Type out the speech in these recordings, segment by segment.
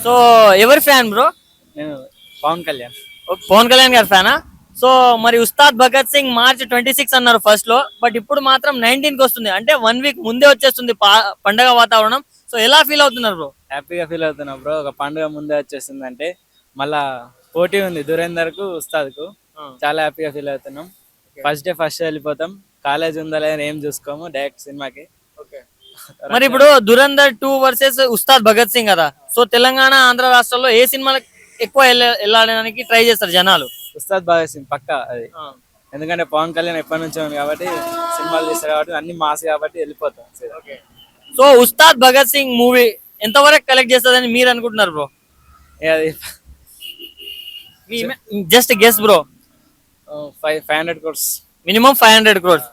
So ఎవరి fan bro? నేను పవన్ కళ్యాణ్. పవన్ కళ్యాణ్ గారి ఫ్యానా? సో మరి ఉస్తాద్ భగత్ సింగ్ మార్చ్ 26 అన్నారు ఫస్ట్ లో, బట్ ఇప్పుడు మాత్రం 19 కి వస్తుంది, అంటే 1 వీక్ ముందే వచ్చేస్తుంది పండగ వాతావరణం. సో ఎలా ఫీల్ అవుతున్నారు బ్రో? హ్యాపీగా ఫీల్ అవుతున్నా బ్రో. ఒక పండుగ ముందే వచ్చేస్తుంది అంటే మళ్ళా పోటీ ఉంది దురేందర్ కు ఉస్తాద్ కు. చాలా హ్యాపీగా ఫీల్ అవుతున్నాం. ఫస్ట్ డే ఫస్ట్ వెళ్ళిపోతాం. కాలేజ్ ఉందా లేదా ఏం చూసుకోము, డైరెక్ట్ సినిమాకి. మరి ఇప్పుడు దురంధర్ 2 వర్సెస్ ఉస్తాద్ భగత్ సింగ్ కదా, సో తెలంగాణ ఆంధ్ర రాష్ట్రాల్లో ఏ సినిమాలకు ఎక్కువ వెళ్ళడానికి ట్రై చేస్తారు జనాలు? ఉస్తాద్ భగత్ సింగ్ పక్కా అది. ఎందుకంటే పవన్ కళ్యాణ్ ఎప్పటి నుంచో ఉంది కాబట్టి, సినిమాలు తీస్తారు కాబట్టి, అన్ని మాస్ కాబట్టి వెళ్ళిపోతాం. సో ఉస్తాద్ భగత్ సింగ్ మూవీ ఎంతవరకు కలెక్ట్ చేస్తుందని మీరు అనుకుంటున్నారు బ్రో? అది just guess bro. 500 crores. Minimum 500 crores.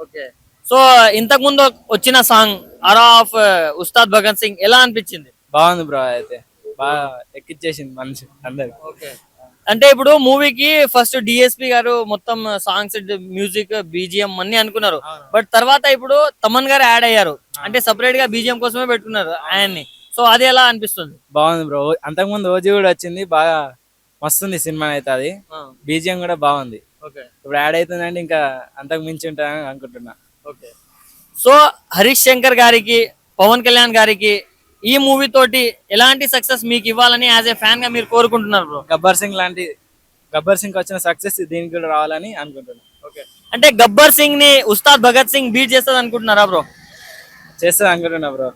Okay. So ఇంతకు ముందు వచ్చిన సాంగ్ అరా ఆఫ్ ఉస్తాద్ భగత్ సింగ్ ఎలా అనిపించింది? బాగుంది బ్రో. అయితే బాగా ఎక్కిచ్చేసింది మనిషి అందరికి. అంటే ఇప్పుడు మూవీకి ఫస్ట్ డిఎస్పి గారు మొత్తం సాంగ్స్, మ్యూజిక్, బీజిఎం అన్ని అనుకున్నారు, బట్ తర్వాత ఇప్పుడు తమన్ గారు యాడ్ అయ్యారు, అంటే సపరేట్ గా బీజిఎం కోసమే పెట్టుకున్నారు ఆయన్ని. సో అది ఎలా అనిపిస్తుంది? బాగుంది బ్రో. అంతకు ముందు ఓజీ కూడా వచ్చింది, బాగా మస్తుంది సినిమా అయితే. అది బీజిఎం కూడా బాగుంది. ఇప్పుడు యాడ్ అవుతుందంటే ఇంకా అంతకు మించి ఉంటాయని అనుకుంటున్నా. సో హరీష్ శంకర్ గారికి, పవన్ కళ్యాణ్ గారికి ఈ మూవీ తోటి ఎలాంటి సక్సెస్ మీకు ఇవ్వాలని యాజ్ ఏ ఫ్యాన్ గా మీరు కోరుకుంటున్నారు బ్రో? గబ్బర్ సింగ్ వచ్చిన సక్సెస్ దీనికి కూడా రావాలని అనుకుంటున్నా. అంటే గబ్బర్ సింగ్ ని ఉస్తాద్ భగత్ సింగ్ బీట్ చేస్తుంది అనుకుంటున్నారా బ్రో? చేస్తుంది అనుకుంటున్నా బ్రో.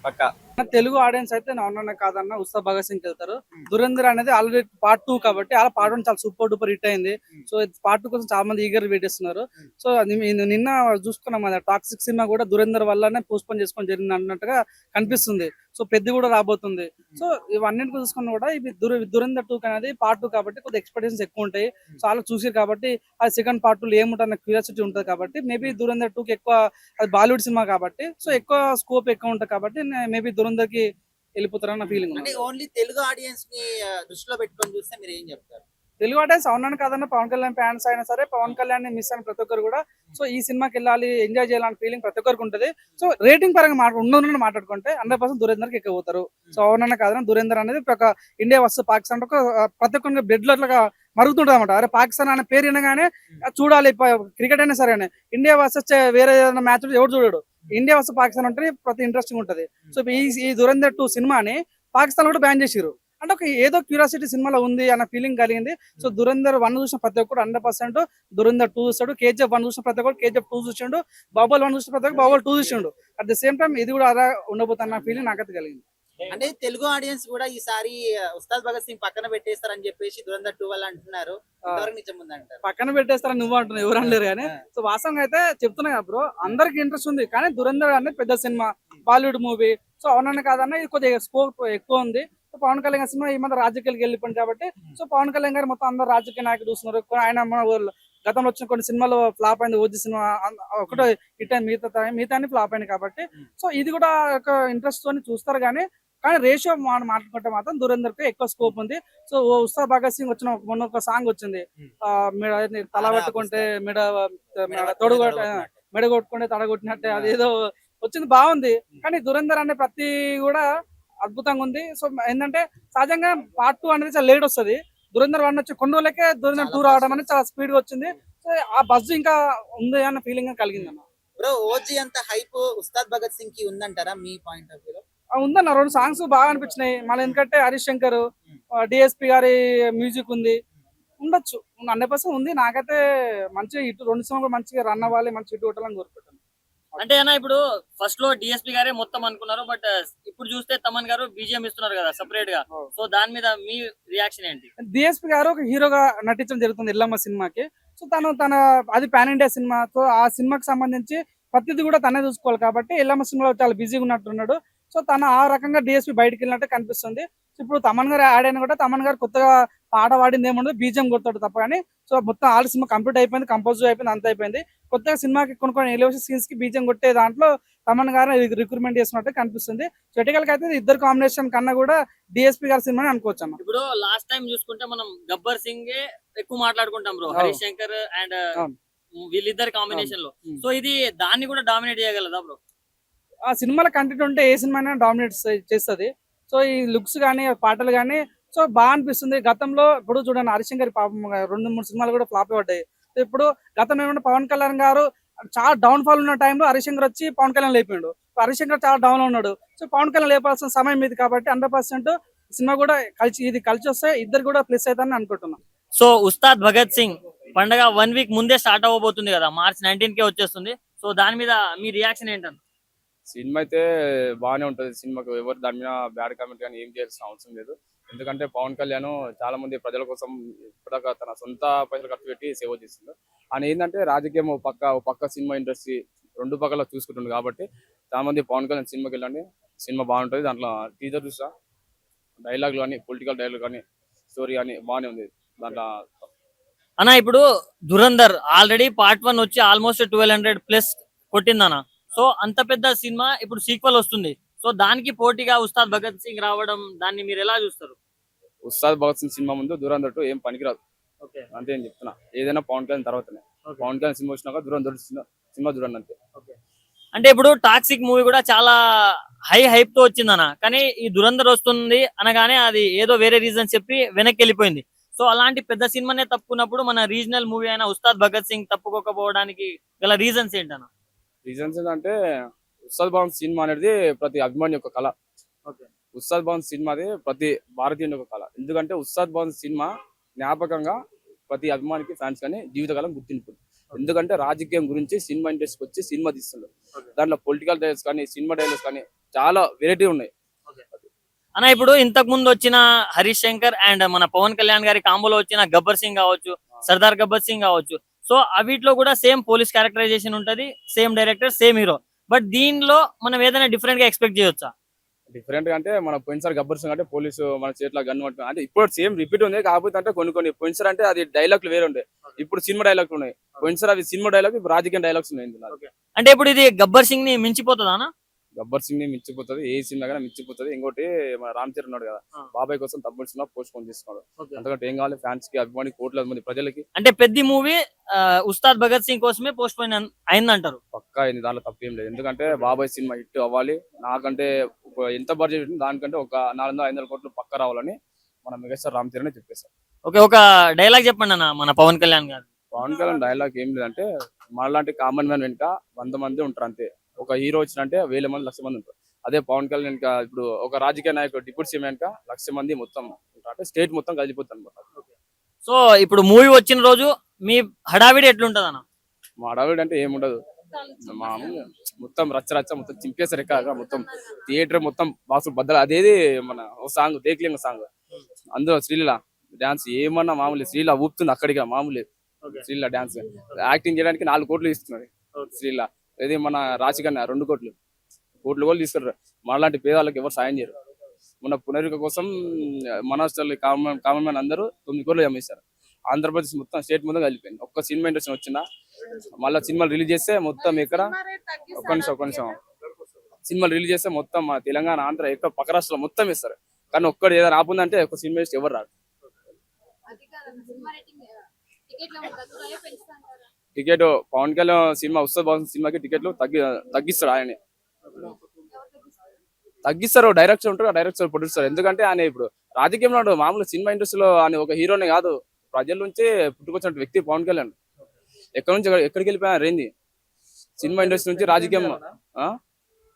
పక్కా. తెలుగు ఆడియన్స్ అయితే అవునన్న కాదన్న ఉస్తాద్ భగత్ సింగ్ వెళ్తారు. దురంధర్ అనేది ఆల్రెడీ పార్ట్ 2 కాబట్టి అలా పార్ట్ 1 చాలా సూపర్ డూపర్ హిట్ అయింది. సో పార్ట్ 2 కోసం చాలా మంది ఈగర్ వెయిట్ చేస్తున్నారు. సో నిన్న చూసుకున్నాం, టాక్సిక్ సినిమా కూడా దురంధర్ వల్లనే పోస్ట్పోన్ చేసుకొని జరిగింది అన్నట్టుగా కనిపిస్తుంది. సో పెద్ద కూడా రాబోతుంది. సో ఇవన్నింటికి చూసుకున్నా కూడా ఇవి దురంధర్ 2 అనేది పార్ట్ 2 కాబట్టి కొద్దిగా ఎక్స్పెక్టేషన్స్ ఎక్కువ ఉంటాయి. చాలా చూసారు కాబట్టి అది సెకండ్ పార్ట్ 2 ఏముంటుంది క్యూరియాసిటీ ఉంటుంది కాబట్టి మేబీ దురంధర్ 2కి ఎక్కువ, అది బాలీవుడ్ సినిమా కాబట్టి సో ఎక్కువ స్కోప్ ఎక్కువ ఉంటుంది కాబట్టి మేబీ దురంధర్ కి వెళ్ళిపోతారన్న ఫీలింగ్. అంటే ఓన్లీ తెలుగు ఆడియన్స్ ని దృష్టిలో పెట్టుకొని చూస్తే మీరు ఏం చెప్తారు? తెలుగు ఆడియన్స్ అవునని కాదన్న పవన్ కళ్యాణ్ ఫ్యాన్స్ అయినా సరే పవన్ కళ్యాణ్ ని మిస్ అయిన ప్రతి ఒక్కరు కూడా సో ఈ సినిమాకి వెళ్ళాలి, ఎంజాయ్ చేయాలని ఫీలింగ్ ప్రతి ఒక్కరికి ఉంటుంది. సో రేటింగ్ పరంగా ఉన్నది మాట్లాడుకుంటే 100% దురేందర్ కి ఎక్కువ పోతారు. సో అవునన్న కాదన్న దురేందర్ అనేది ఒక ఇండియా వర్సెస్ పాకిస్తాన్ ఒక ప్రతి ఒక్కరికి బ్లడ్ లో అట్లా మరుగుతుంటది అనమాట. అరే పాకిస్తాన్ అనే పేరు వినగానే చూడాలి, క్రికెట్ అయినా సరే ఇండియా వర్సెస్ వేరే ఏదైనా మ్యాచ్ ఎవరు చూడడు, ఇండియా వర్సెస్ పాకిస్తాన్ అంటే ప్రతి ఇంట్రెస్టింగ్ ఉంటది. సో ఈ దురంధర్ 2 సినిమాని పాకిస్తాన్ కూడా బ్యాన్ చేసిరు, అంటే ఒక ఏదో క్యూరియాసిటీ సినిమాలో ఉంది అన్న ఫీలింగ్ కలిగింది. సో దురంధర్ 1 చూసిన ప్రతి ఒక్కరు 100% దురంధర్ 2 చూస్తాడు. కేజీఎఫ్ 1 చూసిన ప్రతి ఒక్కరు కేజీఎఫ్ 2 చూసిండు. బాహుబలి 1 చూసిన ప్రతి ఒక్కరు బాహుబలి 2 చూసిండు. అట్ ద సేమ్ టైం ఇది కూడా అలా ఉండబోతున్న ఫీలింగ్ నాకైతే కలిగింది. అంటే తెలుగు ఆడియన్స్ కూడా ఈసారి ఉస్తాద్ భగత్ సింగ్ పక్కన పెట్టేస్తారని చెప్పేసి దురంధర్ 2 వాళ్ళు అంటున్నారు. ఎంతవరకు నిజం ఉందంటారు? పక్కన పెట్టేస్తారని నువ్వు అంటున్నావు, ఎవరు అనలేరు కానీ. సో వాస్తవంగా అయితే చెప్తున్నా కదా బ్రో, అందరికి ఇంట్రెస్ట్ ఉంది కానీ దురంధర్ అనేది పెద్ద సినిమా, బాలీవుడ్ మూవీ. సో అవునన్నా కాదన్నా ఇది కొద్దిగా స్కోప్ ఎక్కువ ఉంది. సో పవన్ కళ్యాణ్ సినిమా ఈ మధ్య రాజకీయాలకు వెళ్ళిపోయింది కాబట్టి సో పవన్ కళ్యాణ్ గారు మొత్తం అందరు రాజకీయ నాయకులు చూస్తున్నారు. ఆయన మన గతంలో వచ్చిన కొన్ని సినిమాలు ఫ్లాప్ అయింది, ఓజీ సినిమా ఒకటో హిట్ అయింది, మిగతా ఫ్లాప్ అయింది కాబట్టి సో ఇది కూడా ఒక ఇంట్రెస్ట్ తోని చూస్తారు. కానీ రేషియో మాట్లాడుకుంటే మాత్రం దురంధర్ కి ఎక్కువ స్కోప్ ఉంది. సో ఉస్తాద్ భగత్ సింగ్ వచ్చిన మొన్న ఒక సాంగ్ వచ్చింది, తల పట్టుకుంటే మెడ కొట్టుకుంటే తడ కొట్టినట్టే, అదేదో వచ్చింది బాగుంది. కానీ దురంధర్ అనే ప్రతి కూడా అద్భుతంగా ఉంది. సో ఏంటంటే సహజంగా పార్ట్ 2 అనేది చాలా లేట్ వస్తుంది. దురంధర్ 1 వచ్చి కొన్ని రోజులకే దురంధర్ 2 రావడం అనేది చాలా స్పీడ్ గా వచ్చింది. సో ఆ బజ్ ఇంకా ఉంది అన్న ఫీలింగ్ కలిగింది అన్న. బ్రో ఓజీ అంత హైప్ ఉస్తాద్ భగత్ సింగ్ కి ఉందంటారా మీ పాయింట్ ఆఫ్ వ్యూ లో? ఉందన్న 2 సాంగ్స్ బాగా అనిపించినాయి. మళ్ళీ ఎందుకంటే హరీష్ శంకర్, డిఎస్పి గారి మ్యూజిక్ ఉంది, ఉండొచ్చు 100% ఉంది. నాకైతే మంచిగా ఇటు 2 సినిమాలు మంచిగా రన్ అవ్వాలి, మంచి ఇటు కొట్టాలని కోరుకుంటాను. అంటే అన్న ఇప్పుడు ఫస్ట్ లో డిఎస్పీ గారే మొత్తం అనుకున్నారు, బట్ ఇప్పుడు చూస్తే తమన్ గారు బీజిఎం ఇస్తున్నారు కదా సపరేట్ గా. సో దాని మీద మీ రియాక్షన్ ఏంటి? డిఎస్పీ గారు ఒక హీరోగా నటించడం జరుగుతుంది ఎల్లమ్మ సినిమాకి. సో తన అది పాన్ ఇండియా సినిమా. సో ఆ సినిమాకి సంబంధించి ప్రతిదీ కూడా తనే చూసుకోవాలి కాబట్టి ఎల్లమ్మ సినిమాలో చాలా బిజీగా ఉన్నట్టున్నాడు. సో తన ఆ రకంగా డిఎస్పీ బయటకు వెళ్ళినట్టు కనిపిస్తుంది. సో ఇప్పుడు తమన్ గారు యాడ్ అయినా కూడా తమన్ గారు కొత్తగా పాట పాడింది ఏముండదు, బీజిఎం కొడతాడు తప్ప. కానీ సో మొత్తం ఆల్ సినిమా కంప్లీట్ అయిపోయింది, కంపోజ్ అయిపోయింది, అంత అయిపోయింది. కొత్తగా సినిమాకి కొన్ని ఎలివేషన్ సీన్స్ కి బీజిఎం కొట్టే దాంట్లో తమన్ గారు రిక్రూట్మెంట్ చేసినట్టు కనిపిస్తుంది. చెటికల్ అయితే ఇద్దరు కాంబినేషన్ కన్నా కూడా డిఎస్పీ గారి సినిమా అనుకోవచ్చు అన్న. ఇప్పుడు లాస్ట్ టైం చూసుకుంటే మనం గబ్బర్ సింగ్ ఎక్కువ మాట్లాడుకుంటాం బ్రో, హరీష్ శంకర్ అండ్ వీళ్ళిద్దరు కాంబినేషన్ లో. సో ఇది దాన్ని కూడా డామినేట్ చేయగలదా బ్రో? ఆ సినిమాల కంటెంట్ ఉంటే ఏ సినిమా డామినేట్ చేస్తుంది. సో సో ఈ లుక్స్ కానీ పాటలు కానీ సో బాగా అనిపిస్తుంది. గతంలో ఇప్పుడు చూడండి హరిశంకర్ గారి పాపం 2-3 సినిమాలు కూడా ఫ్లాప్ పడ్డాయి. సో ఇప్పుడు గతంలో ఏమంటే పవన్ కళ్యాణ్ గారు చాలా డౌన్ ఫాల్ ఉన్న టైంలో హరిశంకర్ వచ్చి పవన్ కళ్యాణ్ లేపిండు. హరిశంకర్ చాలా డౌన్ లో ఉన్నాడు. సో పవన్ కళ్యాణ్ లేపాల్సిన సమయం ఇది కాబట్టి 100% సినిమా కూడా కలిసి వస్తే ఇద్దరు కూడా ప్లస్ అవుతారని అనుకుంటున్నాం. సో ఉస్తాద్ భగత్ సింగ్ పండగ 1 వీక్ ముందే స్టార్ట్ అవ్వబోతుంది కదా, March 19 కే వచ్చేస్తుంది. సో దాని మీద మీ రియాక్షన్ ఏంటన్న? సినిమా అయితే బాగానే ఉంటది. సినిమాకు ఎవరు దాని మీద బ్యాడ్ కామెంట్ కానీ ఏం చేయాల్సిన అవసరం లేదు. ఎందుకంటే పవన్ కళ్యాణ్ చాలా మంది ప్రజల కోసం ఇప్పటిదాకా తన సొంత పైసలు ఖర్చు పెట్టి సేవ చేస్తుండ్రు. ఆయన ఏంటంటే రాజకీయం ఓ పక్క సినిమా ఇండస్ట్రీ రెండు పక్కల చూసుకుంటుంది కాబట్టి చాలా మంది పవన్ కళ్యాణ్ సినిమాకి వెళ్ళండి, సినిమా బాగుంటుంది. దాంట్లో టీజర్ చూసా, డైలాగ్ కానీ పొలిటికల్ డైలాగ్ కానీ స్టోరీ కానీ బాగానే ఉంది దాంట్లో. అన్న ఇప్పుడు ధురంధర్ ఆల్రెడీ పార్ట్ 1 వచ్చి ఆల్మోస్ట్ 1200+ కొట్టిందన్న. సో అంత పెద్ద సినిమా ఇప్పుడు సీక్వెల్ వస్తుంది. సో దానికి పోటీగా ఉస్తాద్ భగత్ సింగ్ రావడం, దాన్ని మీరు ఎలా చూస్తారు? ఉస్తాద్ భగత్ సింగ్ సినిమా ముందు దురంధర్ 2 ఏం పనికిరాదు ఓకే, అంతే అని చెప్తున్నా. ఏదైనా పవన్ కళ్యాణ్ తర్వాతనే. పవన్ కళ్యాణ్ సినిమా వచ్చినాక దురంధర్ సినిమా చూడండి అంతే. అంటే ఇప్పుడు టాక్సిక్ మూవీ కూడా చాలా హైప్ తో వచ్చిందన్న, కానీ ఈ దురంధర్ వస్తుంది అనగానే అది ఏదో వేరే రీజన్ చెప్పి వెనక్కి వెళ్ళిపోయింది. సో అలాంటి పెద్ద సినిమానే తప్పుకున్నప్పుడు మన రీజనల్ మూవీ అయిన ఉస్తాద్ భగత్ సింగ్ తప్పుకోకపోవడానికి గల రీజన్స్ ఏంటన్న? రీజన్స్ ఏంటంటే ఉస్తాద్ భగత్ సినిమా అనేది ప్రతి అభిమాని యొక్క కళ. ఉస్తాద్ భగత్ సినిమాది ప్రతి భారతీయుని యొక్క కళ. ఎందుకంటే ఉస్తాద్ భగత్ సినిమా జ్ఞాపకంగా ప్రతి అభిమానికి ఫ్యాన్స్ కానీ జీవితకాలం గుర్తింపు. ఎందుకంటే రాజకీయం గురించి సినిమా ఇండస్ట్రీకి వచ్చి సినిమా తీస్తుండ్రు. దాంట్లో పొలిటికల్ డైలాగ్స్ కానీ సినిమా డైలాగ్స్ కానీ చాలా వెరైటీ ఉన్నాయి. అన్న ఇప్పుడు ఇంతకు ముందు వచ్చిన హరీష్ శంకర్ అండ్ మన పవన్ కళ్యాణ్ గారి కాంబోలో వచ్చిన గబ్బర్ సింగ్ కావచ్చు, సర్దార్ గబ్బర్ సింగ్ కావచ్చు, సో అవిట్లో కూడా సేమ్ పోలీస్ క్యారెక్టరైజేషన్ ఉంటది, same director, same hero. But దీనిలో మనం ఏదైనా డిఫరెంట్ గా ఎక్స్పెక్ట్ చేయొచ్చా? డిఫరెంట్ గా అంటే మన పోయినసారి గబ్బర్ సింగ్ అంటే పోలీసు మన చేతిలో గన్ పట్టుకుని అంటే ఇప్పుడు సేమ్ రిపీట్ ఉంది. కాకపోతే అంటే కొన్ని పోయినసారి అంటే అది డైలాగ్లు వేరే ఉండే, ఇప్పుడు సినిమా డైలాగ్లు ఉన్నాయి. పోయినసారి అవి సినిమా డైలాగ్, ఇప్పుడు రాజకీయ డైలాగ్స్ ఉన్నాయి ఇందులో. అంటే ఇప్పుడు ఇది గబ్బర్ సింగ్ ని మించిపోతుందా అన్న? గబ్బర్ సింగ్ ని మించిపోతుంది, ఏ సినిమా కానీ మించిపోతుంది. ఇంకోటి మన రామ్ చరణ్ ఉన్నాడు కదా, బాబాయ్ కోసం తప్పుడు సినిమా పోస్ట్ పోన్ చేసుకున్నాడు. అంతకంటే ఏం కావాలి ఫ్యాన్స్ కి, అభిమాని కోట్ల మంది ప్రజలకి. అంటే పెద్ద మూవీ ఉస్తాద్ భగత్ సింగ్ కోసమే పోస్ట్ పోన్ అయిందంటారు. పక్కా అయింది, దాంట్లో తప్పేం లేదు. ఎందుకంటే బాబాయ్ సినిమా హిట్ అవ్వాలి, నాకంటే ఎంత బడ్జెట్ ఉంది దానికంటే ఒక 400-500 కోట్లు పక్క రావాలని మన మెగాస్టార్ రామ్ చరణ్ చెప్పేశారు. ఓకే, ఒక డైలాగ్ చెప్పండి అన్న మన పవన్ కళ్యాణ్ గారు. పవన్ కళ్యాణ్ డైలాగ్ ఏం లేదంటే, మనలాంటి కామన్ మ్యాన్ వెనుక 100 మంది ఉంటారు అంతే. ఒక హీరో వచ్చినంటే 1000 మంది 1,00,000 మంది ఉంటారు. అదే పవన్ కళ్యాణ్ వెనుక ఇప్పుడు ఒక రాజకీయ నాయకుడు డిప్యూటీ సీఎం వెనుక 1,00,000 మంది మొత్తం ఉంటారు. అంటే స్టేట్ మొత్తం కలిసిపోతుంది అనమాట. సో ఇప్పుడు మూవీ వచ్చిన రోజు మీ హడావిడి ఎట్లుంటది అన్న? మా హడావిడి అంటే ఏముండదు, మామూలుగా మొత్తం రచ్చ మొత్తం చింపేసారు. ఎక్కడ మొత్తం థియేటర్ మొత్తం బాక్స్ బద్దలు. అదేది మన ఒక సాంగ్ దేక్లింగ సాంగ్, అందులో శ్రీలీల డాన్స్ ఏమన్నా మామూలు. శ్రీలీల ఊపుతుంది అక్కడిగా మామూలు. శ్రీలీల డాన్స్ యాక్టింగ్ చేయడానికి 4 కోట్లు ఇస్తున్నారు శ్రీలీల. ఇది మన రాశికన్నా 2 కోట్లు కూడా తీసుకున్నారు. మనలాంటి పేదవాళ్ళకి ఎవరు సాయం చేయరు. మన పునరుక కోసం మన కామన్ మ్యాన్ అందరూ 9 కోట్లు అమ్మేశారు. ఆంధ్రప్రదేశ్ మొత్తం స్టేట్ మొత్తం కలిపిపోయింది. ఒక్క సినిమా ఇండస్ట్రీ వచ్చినా మళ్ళీ సినిమాలు రిలీజ్ చేస్తే మొత్తం ఇక్కడ ఒక్క నిమిషం సినిమాలు రిలీజ్ చేస్తే మొత్తం మన తెలంగాణ, ఆంధ్ర, ఎక్కడ పక్క రాష్ట్రాలు మొత్తం ఇస్తారు. కానీ ఒక్కడు ఏదైనా ఆపుందంటే ఒక సినిమా ఇండస్ట్రీ ఎవరు రాదు. టికెట్ పవన్ కళ్యాణ్ సినిమా ఉత్సవ్ బాగుంది సినిమాకి టికెట్లు తగ్గిస్తారు. ఆయన తగ్గిస్తారు. డైరెక్టర్ ఉంటారు, డైరెక్టర్ ప్రొడ్యూసర్. ఎందుకంటే ఆయన ఇప్పుడు రాజకీయంలో ఉన్నాడు. మామూలు సినిమా ఇండస్ట్రీలో ఆయన ఒక హీరోనే కాదు, ప్రజల నుంచి పుట్టుకొచ్చిన వ్యక్తి పవన్ కళ్యాణ్. ఎక్కడికి వెళ్ళిపోయినా రేంది సినిమా ఇండస్ట్రీ నుంచి రాజకీయం.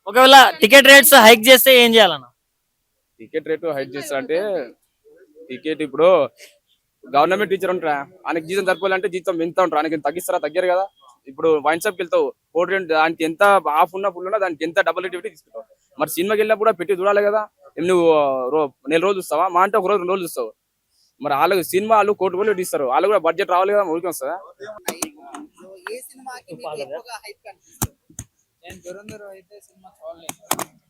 ఒకవేళ టికెట్ రేట్స్ హైక్ చేస్తే ఏం చేయాలన్న? టికెట్ రేటు హైక్ చేస్తారంటే, టికెట్ ఇప్పుడు గవర్నమెంట్ టీచర్ ఉంటారా, ఆయనకి జీతం సరిపోవాలంటే జీతం ఎంత ఉంటారు, ఆయనకి తగ్గిస్తారా? తగ్గారు కదా. ఇప్పుడు వైన్ షాప్కి వెళ్తావు, కోటి రెంట్ దానికి ఎంత హాఫ్ ఉన్నా ఫుల్ ఉన్నా దానికి ఎంత డబుల్ రేట్ తీసుకుంటావు. మరి సినిమాకి వెళ్ళినప్పుడు కూడా పెట్టి చూడాలి కదా. నువ్వు నెల రోజులు చూస్తావా, మా అంటే ఒక రోజు 2 రోజులు చూస్తావు. మరి వాళ్ళకి సినిమా వాళ్ళు కోటి రూపాయలు ఇస్తారు, వాళ్ళు కూడా బడ్జెట్ రావాలి కదా, ఊరికి వస్తుందా? ఏ సినిమాకి మీకు ఎక్కువగా హైప్ కనిపిస్తుంది? నేను దురంధర్ అయితే సినిమా చూడలేదు,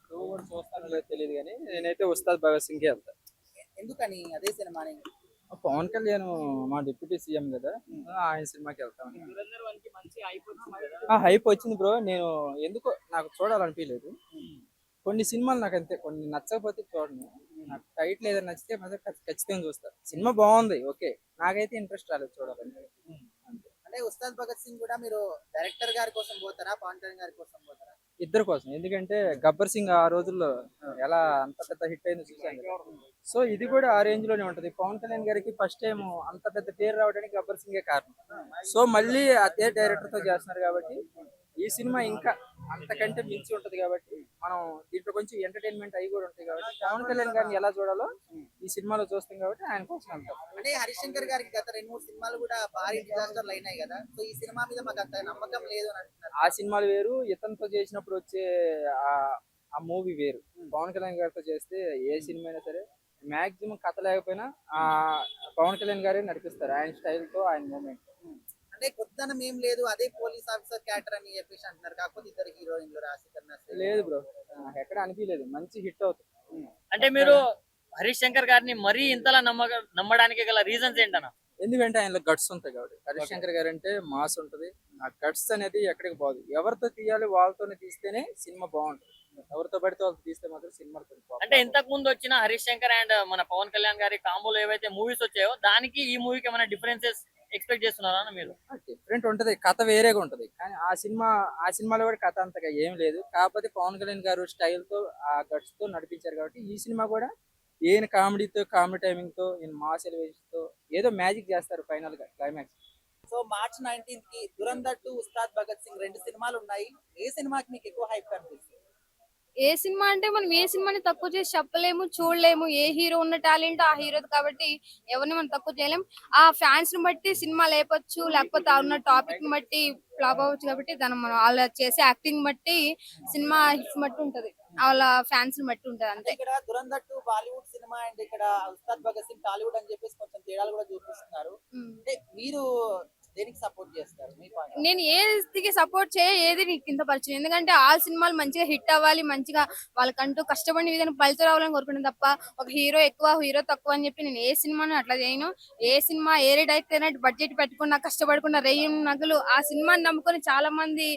నువ్వు కూడా చూస్తానో లేదో తెలియదు, కానీ నేనైతే ఉస్తాద్ భగత్ సింగ్ కి వెళ్తాను. ఎందుకని అదే సినిమాని? పవన్ కళ్యాణ్ మా డిప్యూటీ సీఎం కదా, ఆయన సినిమాకి వెళ్తాను. హైప్ వచ్చింది బ్రో. నేను ఎందుకో నాకు చూడాలనిపించలేదు. కొన్ని సినిమాలు నాకు అంతే, కొన్ని నచ్చకపోతే చూడను. నాకు టైటిల్ ఏదైనా నచ్చితే మాత్రం ఖచ్చితంగా చూస్తాను. సినిమా బాగుంది ఓకే, నాకైతే ఇంట్రెస్ట్ రాలేదు చూడాలని. అంటే ఉస్తాద్ భగత్ సింగ్ కూడా మీరు డైరెక్టర్ గారి కోసం పోతారా, పవన్ కళ్యాణ్ గారి కోసం పోతారా? ఇద్దరి కోసం. ఎందుకంటే గబ్బర్ సింగ్ ఆ రోజుల్లో ఎలా అంత పెద్ద హిట్ అయిందో చూసాం కదా. సో ఇది కూడా ఆ రేంజ్ లోనే ఉంటది. పవన్ కళ్యాణ్ గారికి ఫస్ట్ టైం అంత పెద్ద పేరు రావడానికి గబ్బర్ సింగే కారణం. సో మళ్ళీ అదే డైరెక్టర్ తో చేస్తున్నారు కాబట్టి ఈ సినిమా ఇంకా అంతకంటే మించి ఉంటది కాబట్టి మనం దీంట్లో కొంచెం ఎంటర్టైన్మెంట్ అవి కూడా ఉంటాయి కాబట్టి పవన్ కళ్యాణ్ గారిని ఎలా చూడాలో ఈ సినిమాలో చూస్తాం కాబట్టి ఆయన కోసం వెళ్తాం. అంటే హరిశంకర్ గారికి గత 2-3 సినిమాలు కూడా భారీ డిజాస్టర్లు అయినాయి కదా, సో ఈ సినిమా మీద మాకు అంత నమ్మకం లేదు అని అంటున్నారు. ఆ సినిమాలు వేరు, ఇతనితో చేసినప్పుడు వచ్చే ఆ మూవీ వేరు. పవన్ కళ్యాణ్ గారితో చేస్తే ఏ సినిమా అయినా సరే మాక్సిమం కథ లేకపోయినా ఆ పవన్ కళ్యాణ్ గారే నడిపిస్తారు ఆయన స్టైల్ తో, ఆయన మూమెంట్. అంటే కొత్తదనం ఏం లేదు, అదే పోలీస్ ఆఫీసర్ క్యారెక్టర్ అని చెప్పేసి అంటున్నారు. కాకపోతే ఇద్దరు హీరోయిన్లు రాశి కన్నా లేదు బ్రో, ఎక్కడ అనిపించలేదు, మంచి హిట్ అవుతుంది. అంటే మీరు హరీష్ శంకర్ గారిని మరీ ఇంతలా నమ్మడానికి గల రీజన్స్ ఏంటన్నా? ఎందుకంటే ఆయనలో గట్స్ ఉంటాయి కాబట్టి. హరీష్ శంకర్ గారు అంటే మాస్ ఉంటది, ఆ గట్స్ అనేది ఎక్కడికి పోదు. ఎవరితో తీయాలి వాళ్ళతోనే తీస్తేనే సినిమా బాగుంటుంది. ఎవరితో పడితే వాళ్ళతో తీస్తే మాత్రం సినిమా అంటే ఇంతకు ముందు వచ్చిన హరీష్ శంకర్ అండ్ మన పవన్ కళ్యాణ్ గారి కాంబోలో ఏవైతే మూవీస్ వచ్చాయో దానికి ఈ మూవీకి ఏమైనా డిఫరెన్సెస్ ఎక్స్పెక్ట్ చేస్తున్నారా మీరు? డిఫరెంట్ ఉంటది, కథ వేరేగా ఉంటది. కానీ ఆ సినిమాలో కూడా కథ అంతగా ఏం లేదు. కాకపోతే పవన్ కళ్యాణ్ గారు స్టైల్ తో ఆ గట్స్ తో నడిపించారు కాబట్టి ఈ సినిమా కూడా ఈయన కామెడీ టైమింగ్ తో, ఈయన మాస్ ఎలివేషన్ తో ఏదో మ్యాజిక్ చేస్తారు ఫైనల్ గా క్లైమాక్స్. సో మార్చ్ 19th కి దురంధర్ 2, ఉస్తాద్ భగత్ సింగ్ 2 సినిమాలు ఉన్నాయి. ఏ సినిమాకి మీకు ఎక్కువ హైప్ కనిపిస్తుంది? ఏ సినిమా అంటే మనం ఏ సినిమాని తక్కువ చేసి చెప్పలేము, చూడలేము. ఏ హీరో ఉన్న టాలెంట్ ఆ హీరో కాబట్టి ఎవరిని మనం తక్కువ చేయలేం. ఆ ఫ్యాన్స్ ని బట్టి సినిమా లేపొచ్చు, లేకపోతే ఆ ఉన్న టాపిక్ ని బట్టి ఫ్లాప్ అవ్వచ్చు. కాబట్టి దాని మనం వాళ్ళ చేసే యాక్టింగ్ బట్టి సినిమా హిట్స్ బట్టి ఉంటది, వాళ్ళ ఫ్యాన్స్ ని బట్టి ఉంటది అంతే. ఇక్కడ దురంధర్ 2 బాలీవుడ్ సినిమా అండ్ ఇక్కడ ఉస్తాద్ భగత్ సింగ్ టాలీవుడ్ అని చెప్పేసి కొంచెం తేడాలు కూడా చూపిస్తున్నారు. అంటే మీరు దేనికి సపోర్ట్ చేస్తారు? మీ పాయింట్. నేను ఏదికి సపోర్ట్ ఏది నీకు కింద పరిచయం. ఎందుకంటే ఆ సినిమాలు మంచిగా హిట్ అవ్వాలి, మంచిగా వాళ్ళకంటూ కష్టపడిన విధానం ఫలితం రావాలని కోరుకుంటాను తప్ప ఒక హీరో ఎక్కువ హీరో తక్కువ అని చెప్పి నేను ఏ సినిమాను అట్లా చేయను. ఏ సినిమా ఏ రేట్ అయితే బడ్జెట్ పెట్టుకున్నా కష్టపడుకున్న రెయ్యి నగలు ఆ సినిమాని నమ్ముకొని చాలా మంది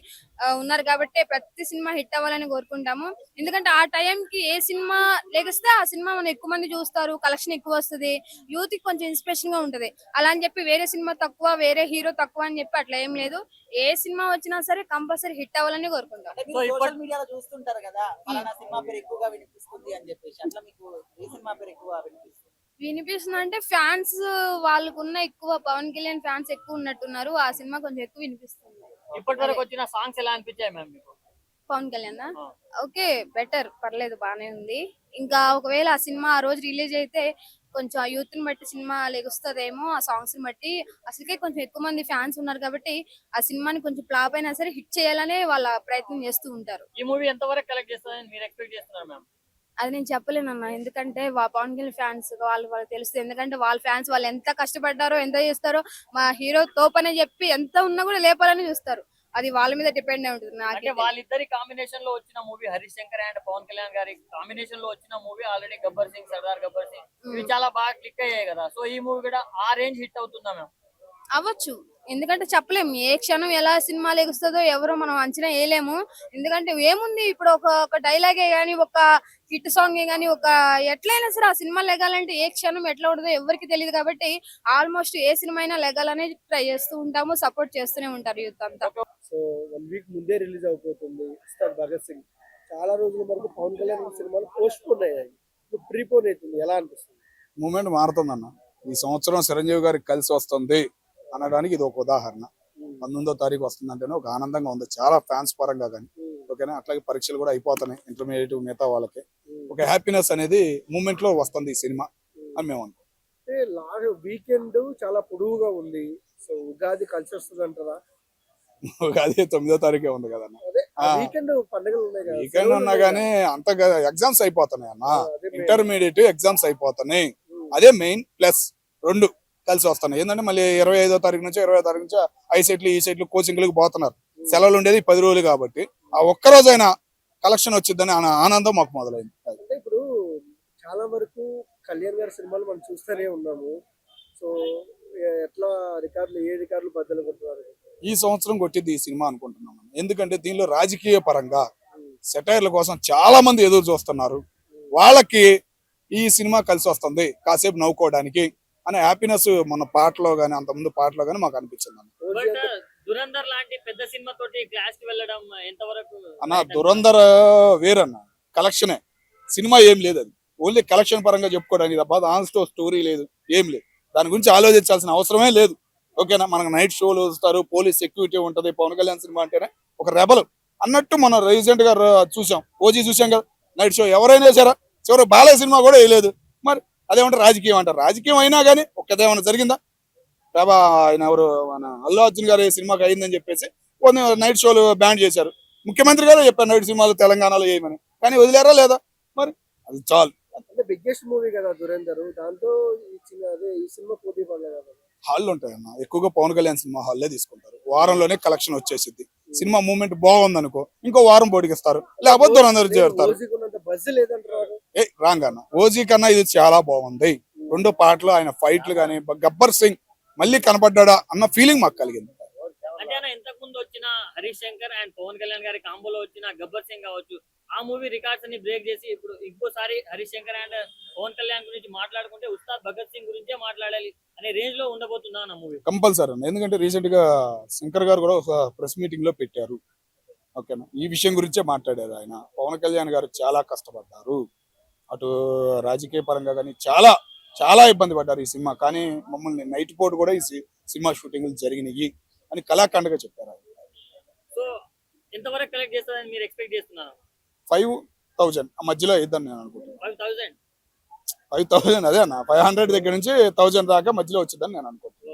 ఉన్నారు కాబట్టి ప్రతి సినిమా హిట్ అవ్వాలని కోరుకుంటాము. ఎందుకంటే ఆ టైంకి ఏ సినిమా లేగిస్తే ఆ సినిమా మనం ఎక్కువ మంది చూస్తారు, కలెక్షన్ ఎక్కువ వస్తుంది, యూత్ కి కొంచెం ఇన్స్పిరేషన్ గా ఉంటది. అలా అని చెప్పి వేరే సినిమా తక్కువ వేరే హీరో తక్కువ అని చెప్పి అట్లా ఏం లేదు. ఏ సినిమా వచ్చినా సరే కంపల్సరీ హిట్ అవ్వాలని కోరుకుంటాం. అంటే మీరు సోషల్ మీడియాలో చూస్తుంటారు కదా, ఫలానా సినిమా పేరు ఎక్కువగా వినిపిస్తుంది అని చెప్పేసి, అట్లా మీకు ఏ సినిమా పేరు ఎక్కువ వినిపిస్తుంది అంటే ఫ్యాన్స్ వాళ్ళకున్న ఎక్కువ పవన్ కళ్యాణ్ ఫ్యాన్స్ ఎక్కువ ఉన్నట్టున్నారు. ఆ సినిమా కొంచెం ఎక్కువ వినిపిస్తుంది. ఇప్పటి వరకు వచ్చిన సాంగ్స్ ఎలా అనిపించాయి మ్యామ్ మీకు? పవన్ కళ్యాణ్ ఓకే, బెటర్, పర్లేదు, బానే ఉంది. ఇంకా ఒకవేళ ఆ సినిమా ఆ రోజు రిలీజ్ అయితే కొంచెం ఆ యూత్ ని బట్టి సినిమా లెగుస్తుందేమో, ఆ సాంగ్స్ ని బట్టి. అసలుకే కొంచెం ఎక్కువ మంది ఫ్యాన్స్ ఉన్నారు కాబట్టి ఆ సినిమాని కొంచెం ఫ్లాప్ అయినా సరే హిట్ చేయాలనే వాళ్ళ ప్రయత్నం చేస్తూ ఉంటారు. ఈ మూవీ ఎంత వరకు కలెక్ట్ చేస్తుందని మీరు ఎక్స్పెక్ట్ చేస్తున్నారు మ్యామ్? అది నేను చెప్పలేను అన్న, ఎందుకంటే పవన్ కళ్యాణ్ ఫ్యాన్స్ వాళ్ళకి తెలుస్తుంది. ఎందుకంటే వాళ్ళ ఫ్యాన్స్ వాళ్ళు ఎంత కష్టపడ్డారో ఎంత చేస్తారో, మా హీరో తోపనే చెప్పి ఎంత ఉన్నా కూడా లేపాలని చూస్తారు. అది వాళ్ళ మీద డిపెండ్ అయి ఉంటుంది. అంటే వాళ్ళిద్దరి కాంబినేషన్ లో వచ్చిన మూవీ హరీష్ శంకర్ అండ్ పవన్ కళ్యాణ్ గారి కాంబినేషన్ లో వచ్చిన మూవీ ఆల్రెడీ గబ్బర్ సింగ్, సర్దార్ గబ్బర్ సింగ్, ఇవి చాలా బాగా క్లిక్ అయ్యాయి కదా. సో ఈ మూవీ కూడా ఆ రేంజ్ హిట్ అవుతుందా మ్యామ్? అవ్వచ్చు, ఎందుకంటే చెప్పలేము ఏ క్షణం ఎలా సినిమా లెగుస్తుందో ఎవరో మనం అంచనా వేయలేము. ఎందుకంటే ఏముంది ఇప్పుడు ఒక డైలాగే గానీ, ఒక హిట్ సాంగే గానీ, ఒక ఎట్లయినా సరే ఆ సినిమా లెగాలంటే ఏ క్షణం ఎట్లా ఉంటుందో ఎవరికి తెలియదు. కాబట్టి ఆల్మోస్ట్ ఏ సినిమా అయినా లెగాలనే ట్రై చేస్తూ ఉంటాము, సపోర్ట్ చేస్తూనే ఉంటారు యూత్ అంతా. సో 1 వీక్ ముందే రిలీజ్ అయిపోతుంది ఉస్తాద్ భగత్ సింగ్. చాలా రోజుల వరకు పవన్ కళ్యాణ్ సినిమాలు పోస్ట్ పోన్ అయ్యాయి, ఇప్పుడు ప్రీపోన్ అవుతుంది. ఎలా అనిపిస్తుంది? మూమెంట్ మారుతుందన్న. ఈ సంవత్సరం చిరంజీవి గారికి కలిసి వస్తుంది అనడానికి ఇది ఒక ఉదాహరణ. 19వ తారీఖు వస్తుందంటేనే ఒక ఆనందంగా ఉంది, చాలా ఫ్యాన్స్ పరంగా కానీ. ఓకేనా, అట్లాగే పరీక్షలు కూడా అయిపోతున్నాయి ఇంటర్మీడియట్ మిగతా వాళ్ళకి. ఒక హ్యాపీనెస్ అనేది మూమెంట్ లో వస్తుంది ఈ సినిమా అని మేము అనుకుంటాం. వీకెండ్ చాలా పొడవుగా ఉంది, సో ఉగాది కలిసి వస్తుంది అంటారా? ఉగాది 9వ తారీఖే ఉంది కదన్న. వీకెండ్ పండుగలు ఉన్నాయి కదా, వీకెండ్ ఉన్నా గానీ అంతగా ఎగ్జామ్స్ అయిపోతున్నాయి అన్న. ఇంటర్మీడియట్ ఎగ్జామ్స్ అయిపోతున్నాయి, అదే మెయిన్ ప్లస్. 2 కలిసి వస్తున్నాయి. ఏంటంటే మళ్ళీ 25వ తారీఖు నుంచి 20వ తారీఖు నుంచి ఐ సెట్లు ఈ సెట్లు కోచింగ్లకు పోతున్నారు. సెలవులు ఉండేది 10 రోజులు కాబట్టి ఆ ఒక్కరోజైనా కలెక్షన్ వచ్చిందని ఆనందం మాకు మొదలైంది. అంటే ఇప్పుడు చాలా వరకు కళ్యాణ్ గారి సినిమాలు మనం చూస్తూనే ఉన్నాము. సో ఎట్లా ఏ రికార్డులు బద్దలు కొడుతున్నారు ఈ సంవత్సరం కొట్టింది ఈ సినిమా అనుకుంటున్నాం. ఎందుకంటే దీనిలో రాజకీయ పరంగా సెటైర్ల కోసం చాలా మంది ఎదురు చూస్తున్నారు. వాళ్ళకి ఈ సినిమా కలిసి వస్తుంది, కాసేపు నవ్వుకోవడానికి అనే హ్యాపీనెస్ మన పాటలో గానీ, అంతకుముందు పాటలో గానీ మాకు అనిపించింది. దురంధర్ లాంటి పెద్ద సినిమా తోటి క్లాస్ కి వెళ్ళడం ఎంతవరకు అన్న దురంధర్ వేరన్న కలెక్షనే, సినిమా ఏం లేదు, అది ఓన్లీ కలెక్షన్ పరంగా చెప్పుకోవడానికి తప్ప దాంట్లో స్టోరీ లేదు, ఏం లేదు, దాని గురించి ఆలోచించాల్సిన అవసరమే లేదు. ఓకేనా, మనకు నైట్ షోలు వస్తారు, పోలీస్ సెక్యూరిటీ ఉంటది, పవన్ కళ్యాణ్ సినిమా అంటేనే ఒక రెబల్ అన్నట్టు మనం రీసెంట్ గా చూసాం, ఓజీ చూసాం కదా, నైట్ షో ఎవరైనా వేసారా, చివరి బాలయ్య సినిమా కూడా వేయలేదు. మరి అదేమంటారు రాజకీయం అంటారు, రాజకీయం అయినా కానీ ఒక్కదేమన్నా జరిగిందా? బాబా ఆయన ఎవరు మన అల్లు అర్జున్ గారు ఏ సినిమాకి అయిందని చెప్పేసి కొన్ని నైట్ షోలు బ్యాన్ చేశారు, ముఖ్యమంత్రి గారు చెప్పారు నైట్ సినిమాలు తెలంగాణలో వేయమని, కానీ వదిలేరా లేదా? మరి అది చాలు. అంటే బిగ్గెస్ట్ మూవీ కదా దురేందర్, దాంతో ఈ సినిమా పోటీ పడలేదు కదా. హాల్లో ఉంటాయన్న, ఎక్కువగా పవన్ కళ్యాణ్ సినిమా హాల్లే తీసుకుంటారు, వారంలోనే కలెక్షన్ వచ్చేసింది, సినిమా మూమెంట్ బాగుంది అనుకో ఇంకో వారం పోటీకిస్తారు, లేకపోతే దురంధర్ చేరుతారు. ఓజీకున్నంత బజ్ లేదంటారు. రాంగ్ అన్న, ఓజీ కన్నా ఇది చాలా బాగుంది, రెండు పాటలు ఆయన ఫైట్లు కానీ, గబ్బర్ సింగ్ మళ్ళీ కనపడ్డా అన్న ఫీలింగ్ మాకు కలిగింది. అంటే అన్న ఇంతకు ముందు వచ్చిన హరీష్ శంకర్ అండ్ పవన్ కళ్యాణ్ గారి కాంబోలో వచ్చిన గబ్బర్ సింగ్ కావచ్చు, ఆ మూవీ రికార్డ్స్ అన్ని బ్రేక్ చేసి ఇప్పుడు ఇంకోసారి హరీష్ శంకర్ అండ్ పవన్ కళ్యాణ్ గురించి మాట్లాడుకుంటే ఉస్తాద్ భగత్ సింగ్ గురించే మాట్లాడాలి అనే రేంజ్ లో ఉండబోతుందా అన్న మూవీ? కంపల్సరీ అన్న, ఎందుకంటే రీసెంట్ గా శంకర్ గారు కూడా ఒక ప్రెస్ మీటింగ్ లో పెట్టారు. ఓకేనా, ఈ విషయం గురించే మాట్లాడారు ఆయన. పవన్ కళ్యాణ్ గారు చాలా కష్టపడ్డారు, అటు రాజకీయ పరంగా కానీ చాలా చాలా ఇబ్బంది పడ్డారు ఈ సినిమా, కానీ మమ్మల్ని నైట్ పూట కూడా ఈ సినిమా షూటింగ్లు జరిగినాయి అని కళాఖండగా చెప్పారు. సో ఎంతవరకు కలెక్ట్ చేస్తారని మీరు ఎక్స్పెక్ట్ చేస్తున్నారు? 5,000 ఆ మధ్యలో ఇద్దాం నేను అనుకుంటున్నాను. 5,000 5,000 అదే అన్న, 500 దగ్గర నుంచి 1,000 దాకా మధ్యలో వచ్చిందని నేను అనుకుంటున్నాను.